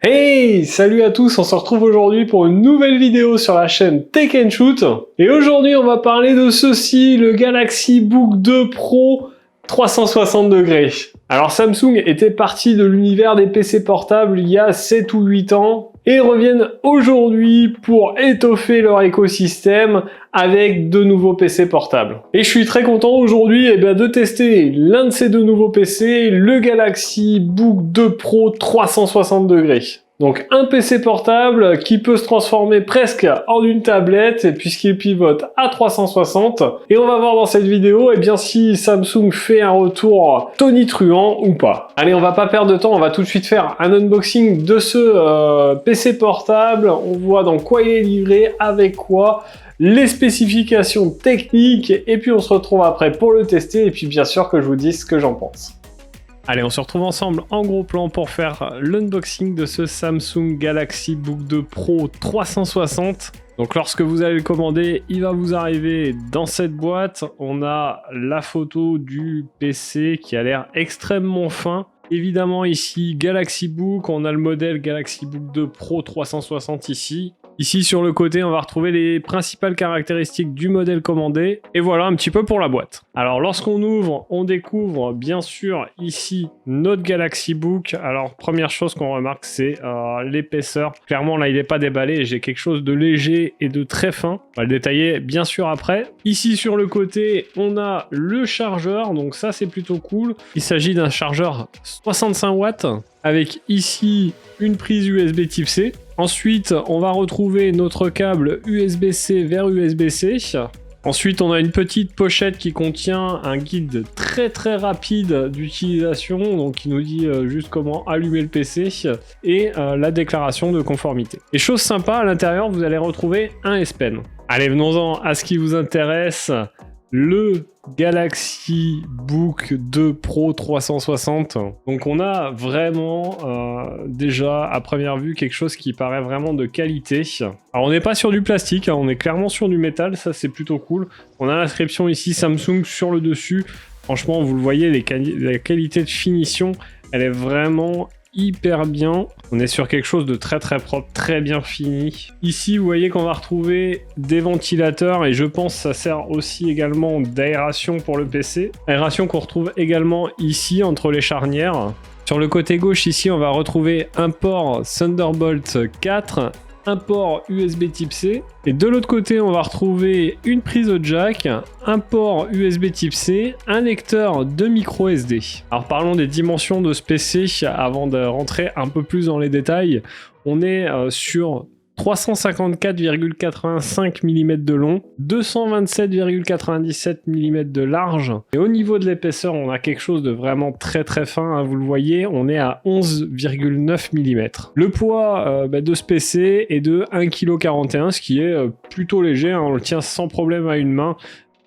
Hey, salut à tous, on se retrouve aujourd'hui pour une nouvelle vidéo sur la chaîne Tech & Shoot. Et aujourd'hui, on va parler de ceci, le Galaxy Book 2 Pro 360 degrés. Alors Samsung était parti de l'univers des PC portables il y a 7 ou 8 ans et reviennent aujourd'hui pour étoffer leur écosystème avec de nouveaux PC portables. Et je suis très content aujourd'hui de tester l'un de ces deux nouveaux PC, le Galaxy Book 2 Pro 360 degrés. Donc un PC portable qui peut se transformer presque en une tablette puisqu'il pivote à 360. Et on va voir dans cette vidéo si Samsung fait un retour tonitruant ou pas. Allez, on va pas perdre de temps, on va tout de suite faire un unboxing de ce PC portable. On voit dans quoi il est livré, avec quoi, les spécifications techniques et puis on se retrouve après pour le tester et puis bien sûr que je vous dise ce que j'en pense. Allez, on se retrouve ensemble en gros plan pour faire l'unboxing de ce Samsung Galaxy Book 2 Pro 360. Donc lorsque vous allez le commander, il va vous arriver dans cette boîte. On a la photo du PC qui a l'air extrêmement fin. Évidemment ici Galaxy Book, on a le modèle Galaxy Book 2 Pro 360 ici. Ici sur le côté, on va retrouver les principales caractéristiques du modèle commandé. Et voilà un petit peu pour la boîte. Alors lorsqu'on ouvre, on découvre bien sûr ici notre Galaxy Book. Alors première chose qu'on remarque, c'est l'épaisseur. Clairement là il n'est pas déballé, j'ai quelque chose de léger et de très fin. On va le détailler bien sûr après. Ici sur le côté, on a le chargeur, donc ça c'est plutôt cool. Il s'agit d'un chargeur 65 watts avec ici une prise USB Type C. Ensuite, on va retrouver notre câble USB-C vers USB-C. Ensuite, on a une petite pochette qui contient un guide très rapide d'utilisation, donc qui nous dit juste comment allumer le PC et la déclaration de conformité. Et chose sympa, à l'intérieur, vous allez retrouver un S Pen. Allez, venons-en à ce qui vous intéresse. Le Galaxy Book 2 Pro 360. Donc on a vraiment déjà à première vue quelque chose qui paraît vraiment de qualité. Alors on n'est pas sur du plastique, on est clairement sur du métal, ça c'est plutôt cool. On a l'inscription ici Samsung sur le dessus. Franchement vous le voyez, la qualité de finition elle est vraiment hyper bien. On est sur quelque chose de très propre, très bien fini. Ici, vous voyez qu'on va retrouver des ventilateurs et je pense que ça sert aussi également d'aération pour le PC. Aération qu'on retrouve également ici entre les charnières. Sur le côté gauche ici, on va retrouver un port Thunderbolt 4, un port USB Type C. Et de l'autre côté, on va retrouver une prise jack, un port USB Type C, un lecteur de micro SD. Alors parlons des dimensions de ce PC avant de rentrer un peu plus dans les détails. On est sur 354,85 mm de long, 227,97 mm de large. Et au niveau de l'épaisseur, on a quelque chose de vraiment très fin, hein, vous le voyez, on est à 11,9 mm. Le poids de ce PC est de 1,41 kg, ce qui est plutôt léger, hein, on le tient sans problème à une main,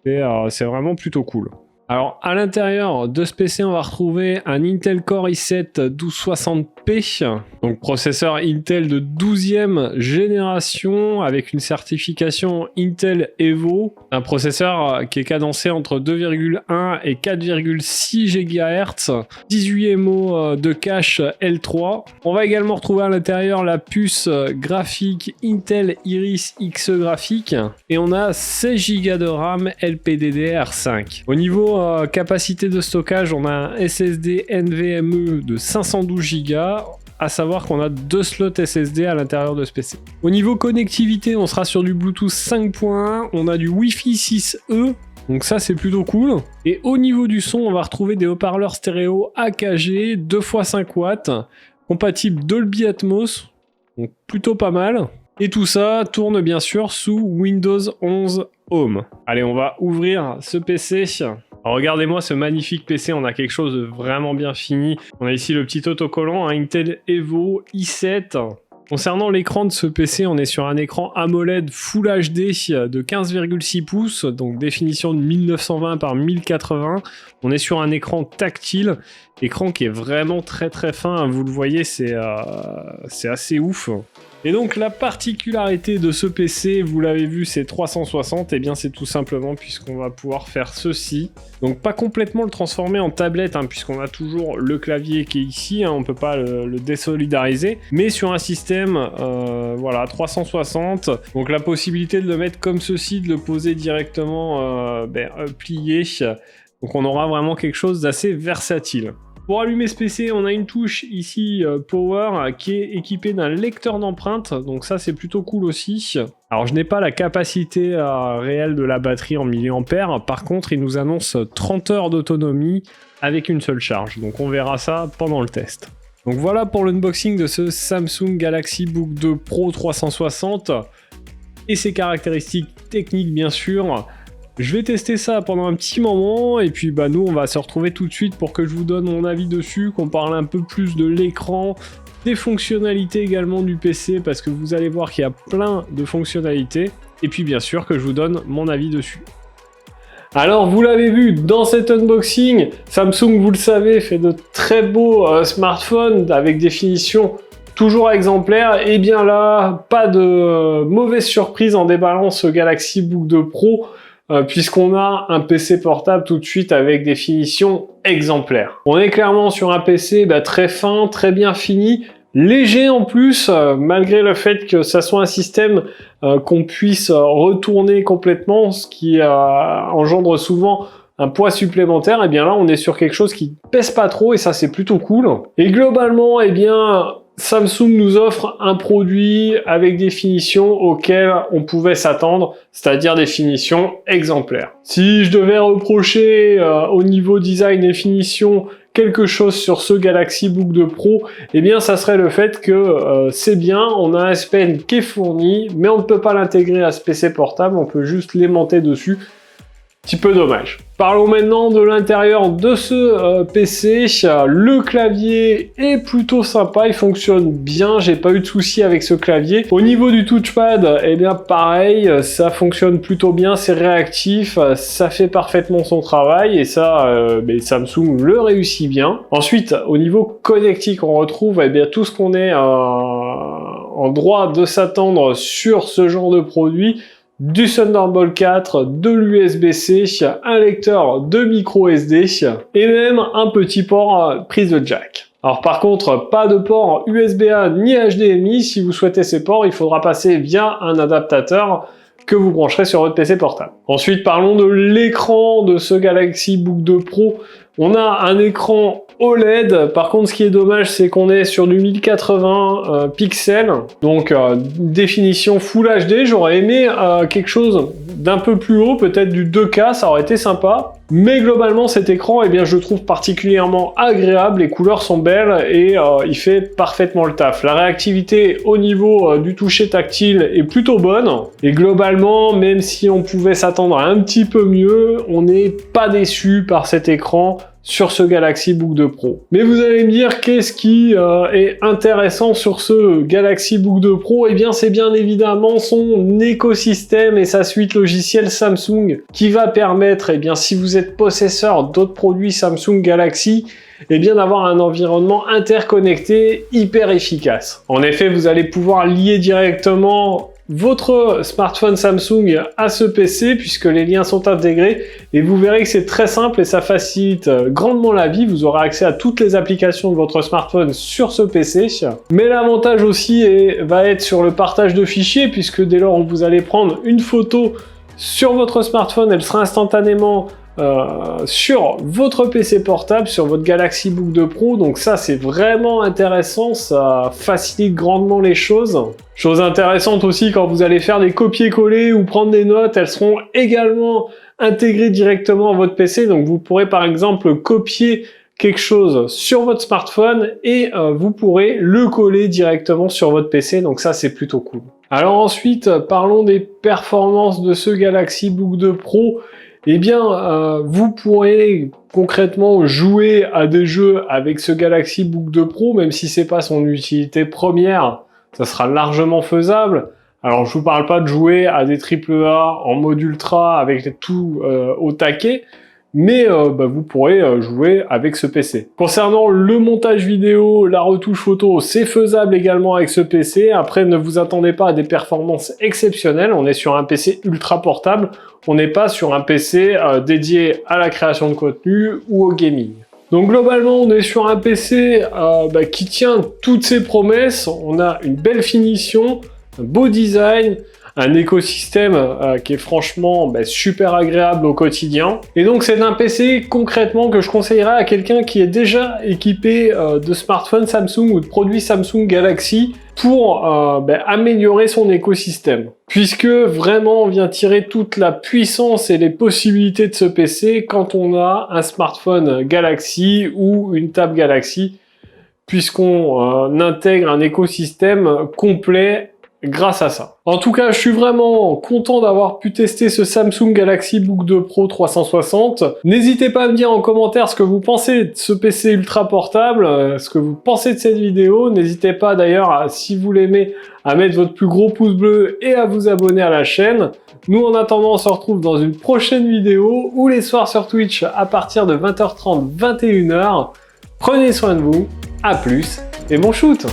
et c'est vraiment plutôt cool. Alors à l'intérieur de ce PC, on va retrouver un Intel Core i7 1260p, donc processeur Intel de 12e génération avec une certification Intel Evo, un processeur qui est cadencé entre 2,1 et 4,6 GHz, 18 MO de cache L3. On va également retrouver à l'intérieur la puce graphique Intel Iris Xe graphique et on a 16 Go de RAM LPDDR5. Au niveau capacité de stockage, on a un SSD NVMe de 512 Go, à savoir qu'on a 2 slots SSD à l'intérieur de ce PC. Au niveau connectivité, on sera sur du Bluetooth 5.1, on a du Wi-Fi 6E, donc ça c'est plutôt cool. Et au niveau du son, on va retrouver des haut-parleurs stéréo AKG 2x5 watts, compatibles Dolby Atmos, donc plutôt pas mal. Et tout ça tourne bien sûr sous Windows 11 Home. Allez, on va ouvrir ce PC. Alors, regardez-moi ce magnifique PC, on a quelque chose de vraiment bien fini. On a ici le petit autocollant, un Intel Evo i7. Concernant l'écran de ce PC, on est sur un écran AMOLED Full HD de 15,6 pouces, donc définition de 1920 par 1080. On est sur un écran tactile, écran qui est vraiment très fin, vous le voyez, c'est assez ouf. Et donc la particularité de ce PC, vous l'avez vu, c'est 360, et bien c'est tout simplement puisqu'on va pouvoir faire ceci. Donc pas complètement le transformer en tablette, hein, puisqu'on a toujours le clavier qui est ici, hein, on peut pas le désolidariser, mais sur un système voilà, 360, donc la possibilité de le mettre comme ceci, de le poser directement plié, donc on aura vraiment quelque chose d'assez versatile. Pour allumer ce PC, on a une touche ici Power qui est équipée d'un lecteur d'empreintes, donc ça c'est plutôt cool aussi. Alors je n'ai pas la capacité réelle de la batterie en milliampères, par contre il nous annonce 30 heures d'autonomie avec une seule charge, donc on verra ça pendant le test. Donc voilà pour l'unboxing de ce Samsung Galaxy Book 2 Pro 360 et ses caractéristiques techniques bien sûr. Je vais tester ça pendant un petit moment et puis nous on va se retrouver tout de suite pour que je vous donne mon avis dessus, qu'on parle un peu plus de l'écran, des fonctionnalités également du PC parce que vous allez voir qu'il y a plein de fonctionnalités et puis bien sûr que je vous donne mon avis dessus. Alors vous l'avez vu dans cet unboxing, Samsung vous le savez fait de très beaux smartphones avec des finitions toujours exemplaires et bien là pas de mauvaise surprise en déballant ce Galaxy Book 2 Pro. Puisqu'on a un PC portable tout de suite avec des finitions exemplaires. On est clairement sur un PC très fin, très bien fini, léger en plus, malgré le fait que ça soit un système qu'on puisse retourner complètement, ce qui engendre souvent un poids supplémentaire. Et bien là, on est sur quelque chose qui pèse pas trop et ça c'est plutôt cool. Et globalement, Samsung nous offre un produit avec des finitions auxquelles on pouvait s'attendre, c'est-à-dire des finitions exemplaires. Si je devais reprocher au niveau design et finition quelque chose sur ce Galaxy Book 2 Pro, ça serait le fait que c'est bien, on a un S Pen qui est fourni, mais on ne peut pas l'intégrer à ce PC portable, on peut juste l'aimanter dessus. Petit peu dommage. Parlons maintenant de l'intérieur de ce PC. Le clavier est plutôt sympa, il fonctionne bien, j'ai pas eu de soucis avec ce clavier. Au niveau du touchpad, pareil, ça fonctionne plutôt bien, c'est réactif, ça fait parfaitement son travail et ça, Samsung le réussit bien. Ensuite, au niveau connectique, on retrouve tout ce qu'on est en droit de s'attendre sur ce genre de produit. Du Thunderbolt 4, de l'USB-C, un lecteur de micro SD et même un petit port prise de jack. Alors par contre, pas de port USB-A ni HDMI. Si vous souhaitez ces ports, il faudra passer via un adaptateur que vous brancherez sur votre PC portable. Ensuite, parlons de l'écran de ce Galaxy Book 2 Pro. On a un écran OLED, par contre ce qui est dommage c'est qu'on est sur du 1080 pixels, donc définition Full HD, j'aurais aimé quelque chose d'un peu plus haut, peut-être du 2K, ça aurait été sympa, mais globalement cet écran je le trouve particulièrement agréable, les couleurs sont belles et il fait parfaitement le taf. La réactivité au niveau du toucher tactile est plutôt bonne, et globalement même si on pouvait s'attendre à un petit peu mieux, on n'est pas déçu par cet écran sur ce Galaxy Book 2 Pro. Mais vous allez me dire qu'est-ce qui est intéressant sur ce Galaxy Book 2 Pro? C'est bien évidemment son écosystème et sa suite logicielle Samsung qui va permettre, si vous êtes possesseur d'autres produits Samsung Galaxy, d'avoir un environnement interconnecté hyper efficace. En effet, vous allez pouvoir lier directement votre smartphone Samsung à ce PC puisque les liens sont intégrés et vous verrez que c'est très simple et ça facilite grandement la vie. Vous aurez accès à toutes les applications de votre smartphone sur ce PC. Mais l'avantage aussi va être sur le partage de fichiers puisque dès lors où vous allez prendre une photo sur votre smartphone, elle sera instantanément sur votre PC portable, sur votre Galaxy Book 2 Pro, donc ça c'est vraiment intéressant, ça facilite grandement les choses. Chose intéressante aussi, quand vous allez faire des copier-coller ou prendre des notes, elles seront également intégrées directement à votre PC, donc vous pourrez par exemple copier quelque chose sur votre smartphone et vous pourrez le coller directement sur votre PC, donc ça c'est plutôt cool. Alors ensuite, parlons des performances de ce Galaxy Book 2 Pro. Vous pourrez concrètement jouer à des jeux avec ce Galaxy Book 2 Pro, même si c'est pas son utilité première, ça sera largement faisable. Alors je vous parle pas de jouer à des AAA en mode ultra avec tout au taquet, mais vous pourrez jouer avec ce PC. Concernant le montage vidéo, la retouche photo, c'est faisable également avec ce PC. Après, ne vous attendez pas à des performances exceptionnelles. On est sur un PC ultra portable. On n'est pas sur un PC dédié à la création de contenu ou au gaming. Donc globalement, on est sur un PC qui tient toutes ses promesses. On a une belle finition, un beau design, un écosystème qui est franchement super agréable au quotidien. Et donc c'est un PC concrètement que je conseillerais à quelqu'un qui est déjà équipé de smartphones Samsung ou de produits Samsung Galaxy pour améliorer son écosystème. Puisque vraiment on vient tirer toute la puissance et les possibilités de ce PC quand on a un smartphone Galaxy ou une table Galaxy, puisqu'on intègre un écosystème complet grâce à ça. En tout cas, je suis vraiment content d'avoir pu tester ce Samsung Galaxy Book 2 Pro 360. N'hésitez pas à me dire en commentaire ce que vous pensez de ce PC ultra portable, ce que vous pensez de cette vidéo. N'hésitez pas d'ailleurs, si vous l'aimez, à mettre votre plus gros pouce bleu et à vous abonner à la chaîne. Nous, en attendant, on se retrouve dans une prochaine vidéo ou les soirs sur Twitch à partir de 20h30, 21h. Prenez soin de vous, à plus et bon shoot!